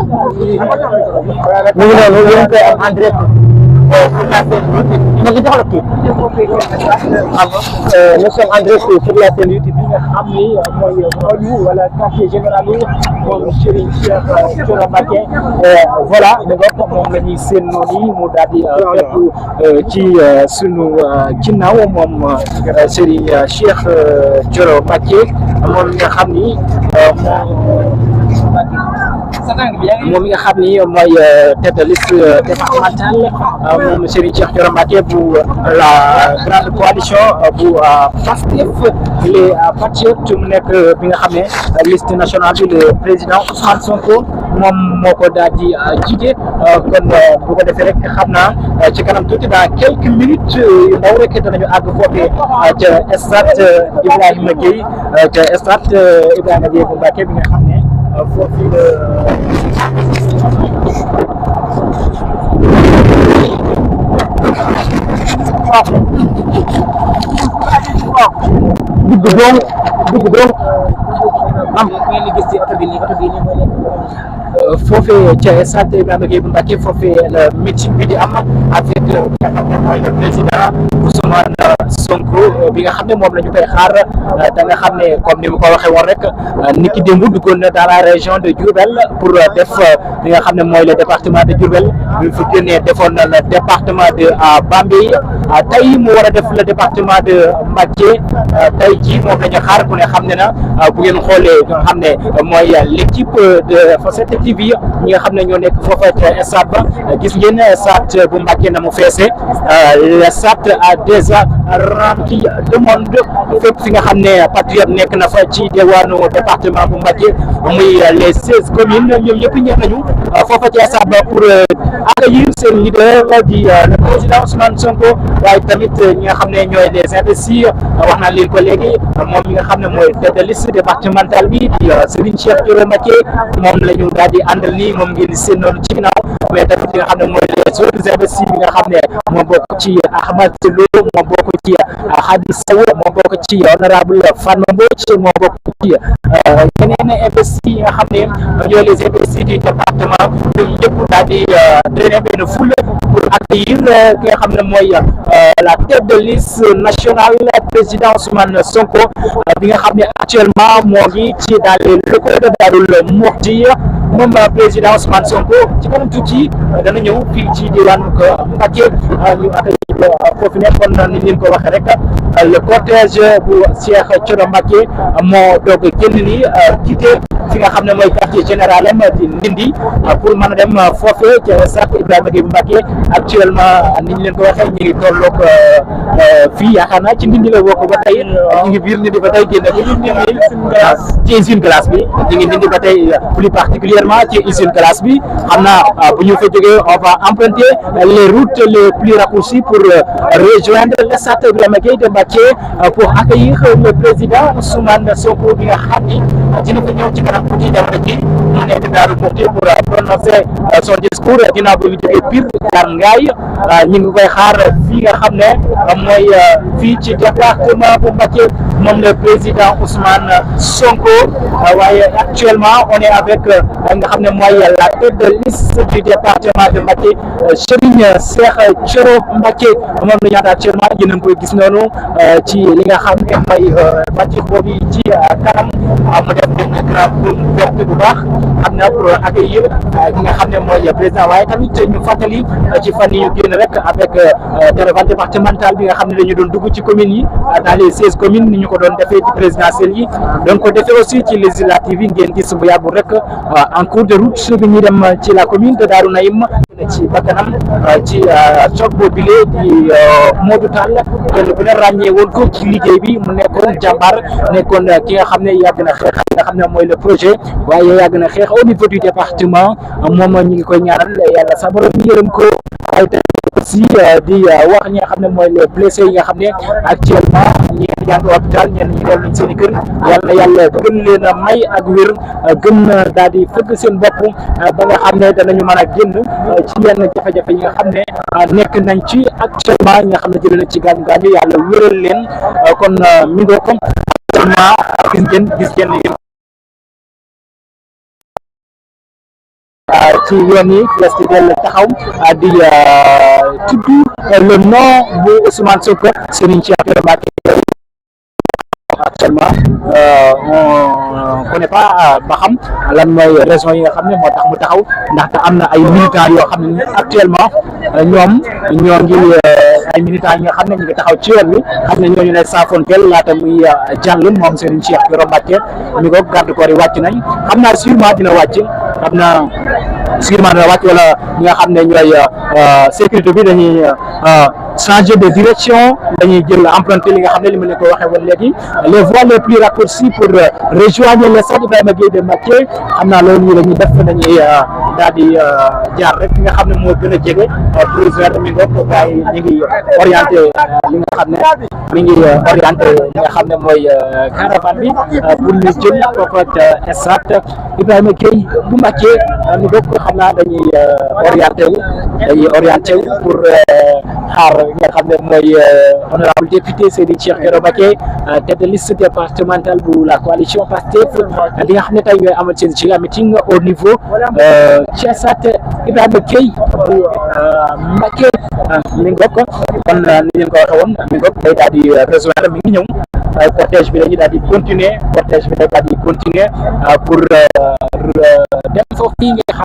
mu ngi noonu yéen koy am en direct ma ngi jox la kii nous sommes en direct sur la chaîne YouTube bi nga xam ni mooy Oyu wala quartier général moom Serigne Cheikh Thioro Mbacké voilà moom la ñuy seen noonu mu daal di fekk ci sunu ginnaaw moom Serigne Cheikh Thioro Mbacké moom nga xam ni moom mi nga xam ni mooy tête de liste départementale moom Serigne Cheikh Thioro Mbacké bu la grande coalition bu Pastef les patriotes mu nekk bi nga xam ne liste nationale bi le président Ousmane Sonko moom moo ko daal di jiite kon bu ko defee rek xam naa ci kanam tuuti dans quelques minutes yu ndaw rek danañu àgg foofee ca stade Ibrahima Gueye ca stade Ibrahima Gueye bu Mbacké bi nga xam ne foofu digg doom am ngeen di gis ci oto bi nii foofee ca stade Ibrahima Gueye bu Mbacké foofee la meeting bi di am avec le président Ousmane Sonko bi nga xam ne moom la ñu koy xaar da nga xam ne comme ni mu ko waxee woon rek ni ki démb duggoon na dans la région de Diourbel pour def li nga xam ne mooy le département de Diourbel bi fi génnee defoon na le département de Bambey tey mu war a def le département de Mbacké tey jii moom la ñu xaar ku ne xam ne na bu ngeen xoolee nga xam ne mooy l'équipe de Facette TV ñi nga xam ne ñoo nekk foofa ca stade ba gis ngeen stade bu Mbacké na mu feese le stade a déjà rempli de monde fépp fi nga xam ne patriote nekk na fa ci diwaanu département bu Mbacké muy les 16 communes ñoom ñëpp ñëw nañu foofa ca stade ba pour accueillir seen leader di le président Ousmane Sonko waaye tamit ñi nga xam ne ñooy les investis wax naa leen ko léegi moom mi nga xam ne mooy tête de liste départementale bi di Serigne Cheikh Thioro Mbacké moom la ñu daal di àndal nii moom ngeen di seen noonu ci ginnaaw mais tamit li nga xam ne mooy les autres investis bi nga xam ne moom bokk ci Ahmad Lo moom bokk ci Hadi Sow moom bokk ci honorable Fatma Mbodj moom bokk ci yeneen investis yi nga xam ne ñooy les investis du département ñoom ñëpp daal di drainer benn foule pour accueillir ki nga xam ne mooy la tête de liste nationale président Ousmane Sonko bi nga xam ne actuellement moo ngi ci dans les locaux de Darou Mouhty moom président Ousmane Sonko ci kanam tuuti dana ñëw fii ci diwaanu Mbacké ñu accueillir foofu nekkoon ni leen ko waxee rek le cortège bu Cheikh Thioro Mbacké moo doog génn ni quitté fi nga xam ne mooy quartier général am di Ndindi pour mën a dem foofee ca stade Ibrahima Gueye bu Mbacké actuellement ni ñu leen ko waxee ñu ngi tolloog fii yaakaar naa ci Ndindi la bokk ba tey ñu ngi biir Ndindi ba tey génn ci usine glace bi ñu ngi Ndindi ba tey plus particulièrement ci usine glace bi xam naa bu ñu fa jógee on va emprunter les routes les plus raccourcies pour rejoindre le stade Ibrahima Gueye de Mbacké pour accueillir le président Ousmane Sonko bi nga xam ni dina ko ñëw ci kanam tuuti jamono ji mu nekk Darou Mouhty pour prononcer son discours ginnaaw bi mu jógee Pire jaar Ngaye ñu ngi koy xaar fii nga xam ne mooy fii ci département bu Mbacké moom le président Ousmane Sonko waaye actuellement on est avec nga xam ne mooy la tête de liste du département de Mbacké Serigne Cheikh Thioro Mbacké moom la ñu ànd actuellement yéen a ngi koy gis noonu ci li nga xam ne mooy bâtiment boobu ci kanam mu def benn drapeau vert bu baax xam na pour accueillir ki nga xam ne mooy président waaye tamit ñu fàttali ci fan yi ñu génn rek avec caravane départementale bi nga xam ne dañu doon dugg ci communes yi dans les 16 communes ni ñu ko doon defee ci présidentielles yi doon ko defee aussi ci législatives yi ngeen gis bu yàggul rek en cours de route bi ñuy dem ci la commune de Darou Naïm ci bakkanam ci choc boobile di Modou Tall kenn ku ne ràññee woon ko ci liggéey bi mu nekkoon jàmbaar nekkoon ki nga xam ne yàgg na xeex nga xam ne mooy le projet waaye yàgg na xeex au niveau du département moom ñi ngi koy ñaanal yàlla sa borom yërëm ko ay aussi di wax ñi nga xam ne mooy les blessés yi nga xam ne actuellement ñi ngi jàng hôpital ñenn ñi dem nañ seen i kër yàlla gën leen a may ak wér gën daal di fëgg seen bopp ba nga xam ne danañu mën a génn ci yenn jafe-jafe yi nga xam ne nekk nañ ci actuellement ñi nga xam ne jëlee nañ ci gaañu yàlla wéral leen kon mi ngoo ko actuellement gis ngeen ci yoon yi fees di del taxaw di tudd le nom bu Ousmane Sonko Serigne Cheikh Thioro Mbacké. Actuellement on connaît pas ba xam lan mooy raison yi nga xam ne moo tax mu taxaw ndaxte am na ay militants yoo xam ne actuellement ñoom ñoo ngi ay militants yi nga xam ne ñu ngi taxaw ci yoon wi xam ne ñooñu ne saafonteel laata muy jàll moom Serigne Cheikh Thioro Mbacké ñu ko garde corps yi wàcc nañ xam naa sûrement dina wàcc xam naa sûrement dina wàcc wala ñi nga xam ne ñooy sécurité bi dañuy changer de direction dañuy jël emprunté li nga xam ne li ma leen ko waxee woon léegi les voies les plus raccourcies pour rejoindre le stade Ibrahima Gueye de Mbacké xam naa loolu la ñuy def dañuy daal di jaar rek fi nga xam ne moo gën a jege président mi ngoog gars yi ñu ngi orienté li nga xam ne mi ngi orienté li nga xam ne mooy caravane bi pour ñu jël foofu ak stade Ibrahima Gueye bu Mbacké mi ngoog xam naa dañuy orienté wu pour xaar nga xam ne mooy honorable député Serigne Cheikh Thioro Mbacké tête de liste départementale bu la coalition Pastef li nga xam ne tey ñooy amal seen ci meeting au niveau ci stade Ibrahima Gueye bu Mbacké mi ngoog kon ni leen ko waxee woon mi ngoog day daal di rejoindre mi ngi ñëw cortège bi dañuy daal di continuer cortège bi day daal di continuer pour dem foofu nga xam